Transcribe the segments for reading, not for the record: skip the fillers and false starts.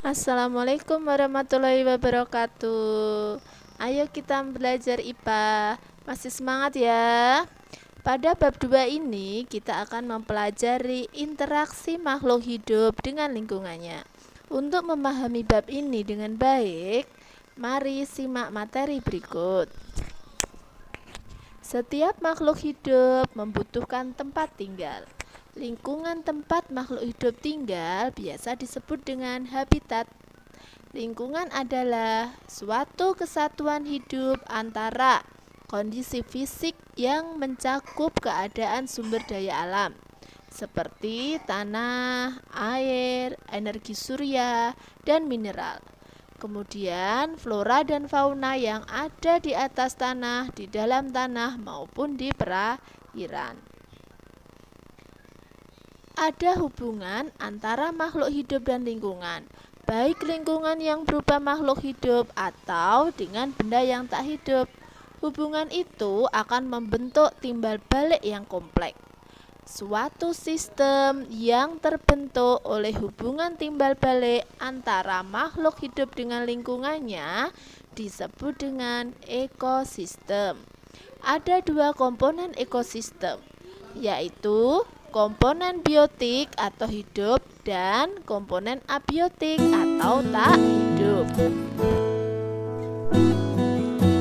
Assalamualaikum warahmatullahi wabarakatuh. Ayo kita belajar IPA. Masih semangat ya? Pada bab 2 ini kita akan mempelajari interaksi makhluk hidup dengan lingkungannya. Untuk memahami bab ini dengan baik, mari simak materi berikut. Setiap makhluk hidup membutuhkan tempat tinggal. Lingkungan tempat makhluk hidup tinggal biasa disebut dengan habitat. Lingkungan adalah suatu kesatuan hidup antara kondisi fisik yang mencakup keadaan sumber daya alam, seperti tanah, air, energi surya, dan mineral. Kemudian flora dan fauna yang ada di atas tanah, di dalam tanah, maupun di perairan. Ada hubungan antara makhluk hidup dan lingkungan, baik lingkungan yang berupa makhluk hidup atau dengan benda yang tak hidup. Hubungan itu akan membentuk timbal balik yang kompleks. Suatu sistem yang terbentuk oleh hubungan timbal balik antara makhluk hidup dengan lingkungannya disebut dengan ekosistem. Ada dua komponen ekosistem, yaitu komponen biotik atau hidup dan komponen abiotik atau tak hidup.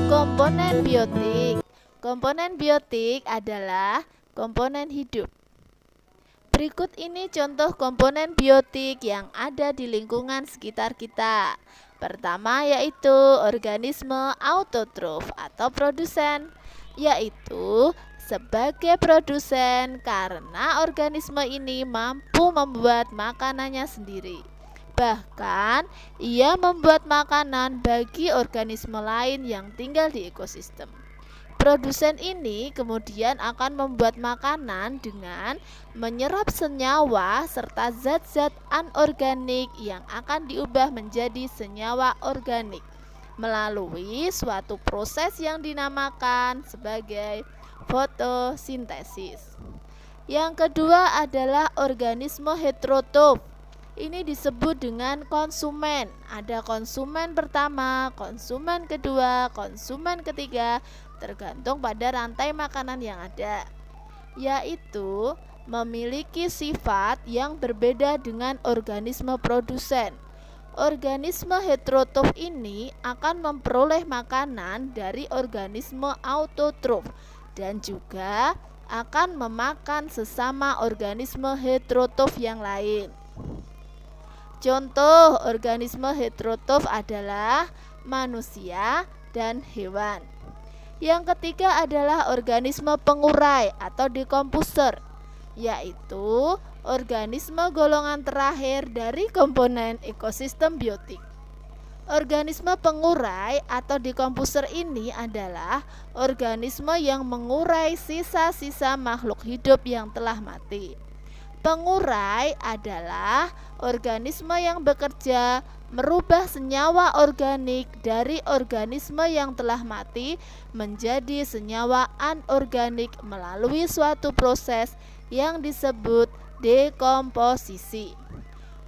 Komponen biotik. Komponen biotik adalah komponen hidup. Berikut ini contoh komponen biotik yang ada di lingkungan sekitar kita. Pertama yaitu organisme autotrof atau produsen, yaitu sebagai produsen karena organisme ini mampu membuat makanannya sendiri. Bahkan, ia membuat makanan bagi organisme lain yang tinggal di ekosistem. Produsen ini kemudian akan membuat makanan dengan menyerap senyawa serta zat-zat anorganik yang akan diubah menjadi senyawa organik melalui suatu proses yang dinamakan sebagai fotosintesis. Yang kedua adalah organisme heterotrof. Ini disebut dengan konsumen. Ada konsumen pertama, konsumen kedua, konsumen ketiga, tergantung pada rantai makanan yang ada, yaitu memiliki sifat yang berbeda dengan organisme produsen. Organisme heterotrof ini akan memperoleh makanan dari organisme autotrof dan juga akan memakan sesama organisme heterotrof yang lain. Contoh organisme heterotrof adalah manusia dan hewan. Yang ketiga adalah organisme pengurai atau dekomposer, yaitu organisme golongan terakhir dari komponen ekosistem biotik. Organisme pengurai atau dekomposer ini adalah organisme yang mengurai sisa-sisa makhluk hidup yang telah mati. Pengurai adalah organisme yang bekerja merubah senyawa organik dari organisme yang telah mati menjadi senyawa anorganik melalui suatu proses yang disebut dekomposisi.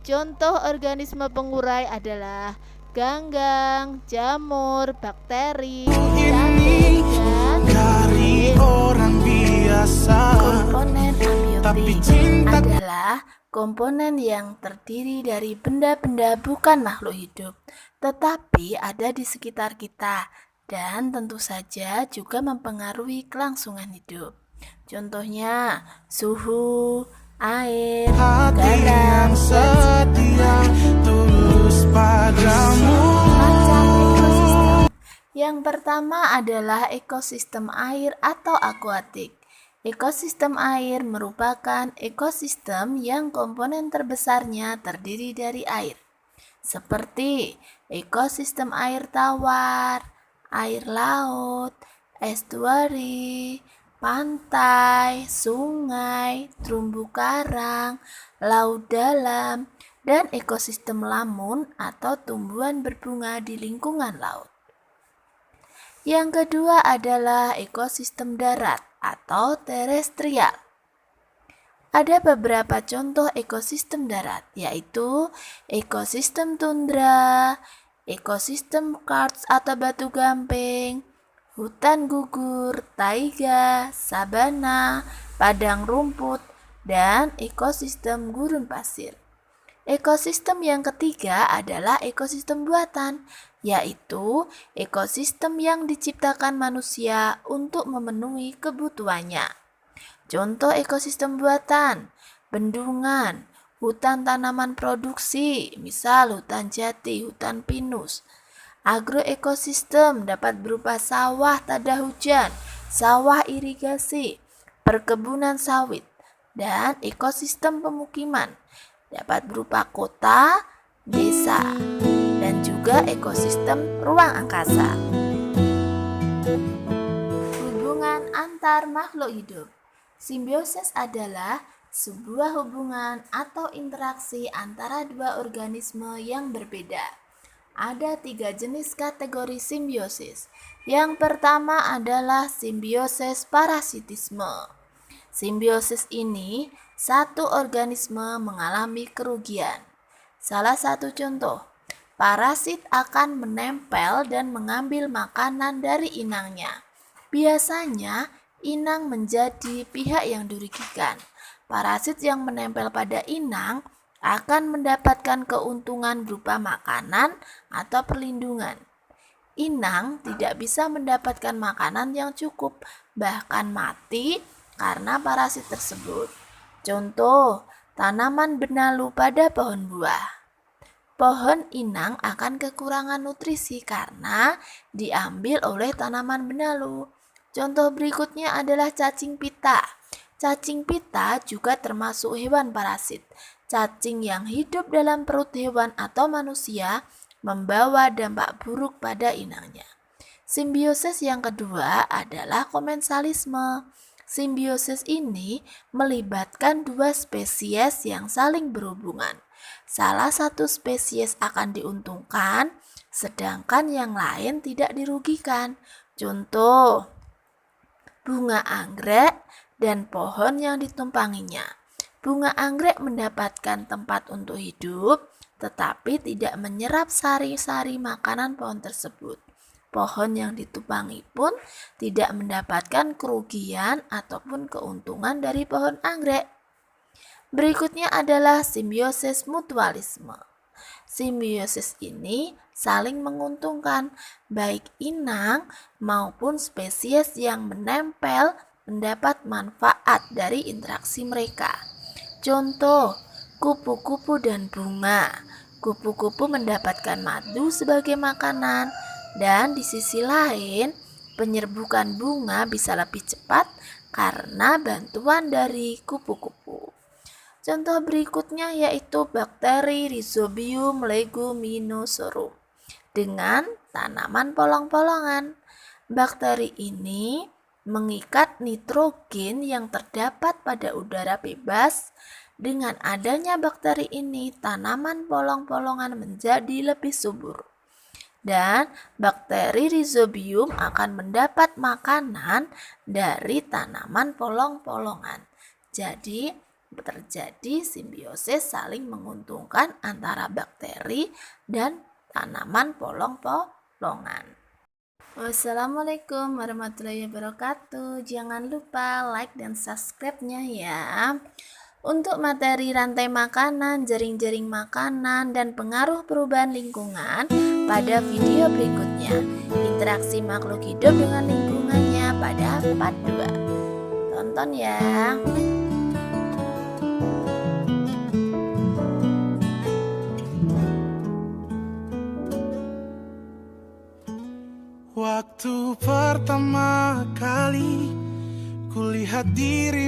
Contoh organisme pengurai adalah ganggang, jamur, bakteri, cacing, dan dari orang biasa. komponen abiotik adalah komponen yang terdiri dari benda-benda bukan makhluk hidup, tetapi ada di sekitar kita dan tentu saja juga mempengaruhi kelangsungan hidup. Contohnya suhu, air, Hati garam, yang setia tulus padamu. macam ekosistem. Yang pertama adalah ekosistem air atau akuatik. Ekosistem air merupakan ekosistem yang komponen terbesarnya terdiri dari air, seperti ekosistem air tawar, air laut, estuari, pantai, sungai, terumbu karang, laut dalam, dan ekosistem lamun atau tumbuhan berbunga di lingkungan laut. Yang kedua adalah ekosistem darat atau terestrial. Ada beberapa contoh ekosistem darat, yaitu ekosistem tundra, ekosistem karst atau batu gamping, hutan gugur, taiga, sabana, padang rumput, dan ekosistem gurun pasir. Ekosistem yang ketiga adalah ekosistem buatan, yaitu ekosistem yang diciptakan manusia untuk memenuhi kebutuhannya. Contoh ekosistem buatan, bendungan, hutan tanaman produksi, misal hutan jati, hutan pinus. Agroekosistem dapat berupa sawah tada hujan, sawah irigasi, perkebunan sawit, dan ekosistem pemukiman dapat berupa kota, desa, dan juga ekosistem ruang angkasa. Hubungan antar makhluk hidup. Simbiosis adalah sebuah hubungan atau interaksi antara dua organisme yang berbeda. Ada 3 jenis kategori simbiosis. Yang pertama adalah simbiosis parasitisme. Simbiosis ini, satu organisme mengalami kerugian. Salah satu contoh, parasit akan menempel dan mengambil makanan dari inangnya. Biasanya, inang menjadi pihak yang dirugikan. Parasit yang menempel pada inang akan mendapatkan keuntungan berupa makanan atau perlindungan. Inang tidak bisa mendapatkan makanan yang cukup, bahkan mati karena parasit tersebut. Contoh, tanaman benalu pada pohon buah. Pohon inang akan kekurangan nutrisi karena diambil oleh tanaman benalu. Contoh berikutnya adalah cacing pita. Cacing pita juga termasuk hewan parasit. Cacing yang hidup dalam perut hewan atau manusia membawa dampak buruk pada inangnya. Simbiosis yang kedua adalah komensalisme. Simbiosis ini melibatkan dua spesies yang saling berhubungan. Salah satu spesies akan diuntungkan, sedangkan yang lain tidak dirugikan. Contoh, bunga anggrek dan pohon yang ditumpanginya. Bunga anggrek mendapatkan tempat untuk hidup, tetapi tidak menyerap sari-sari makanan pohon tersebut. Pohon yang ditumpangi pun tidak mendapatkan kerugian ataupun keuntungan dari pohon anggrek. Berikutnya adalah simbiosis mutualisme. Simbiosis ini saling menguntungkan, baik inang maupun spesies yang menempel mendapat manfaat dari interaksi mereka. Contoh, kupu-kupu dan bunga. Kupu-kupu mendapatkan madu sebagai makanan, dan di sisi lain, penyerbukan bunga bisa lebih cepat karena bantuan dari kupu-kupu. Contoh berikutnya yaitu bakteri Rhizobium leguminosarum dengan tanaman polong-polongan. Bakteri ini mengikat nitrogen yang terdapat pada udara bebas. Dengan adanya bakteri ini, tanaman polong-polongan menjadi lebih subur. Dan bakteri Rhizobium akan mendapat makanan dari tanaman polong-polongan. Jadi, terjadi simbiosis saling menguntungkan antara bakteri dan tanaman polong-polongan. Wassalamualaikum warahmatullahi wabarakatuh. Jangan lupa like dan subscribe-nya ya. Untuk materi rantai makanan, jaring-jaring makanan, dan pengaruh perubahan lingkungan pada video berikutnya. Interaksi makhluk hidup dengan lingkungannya pada part 2. Tonton ya. Waktu pertama kali kulihat diri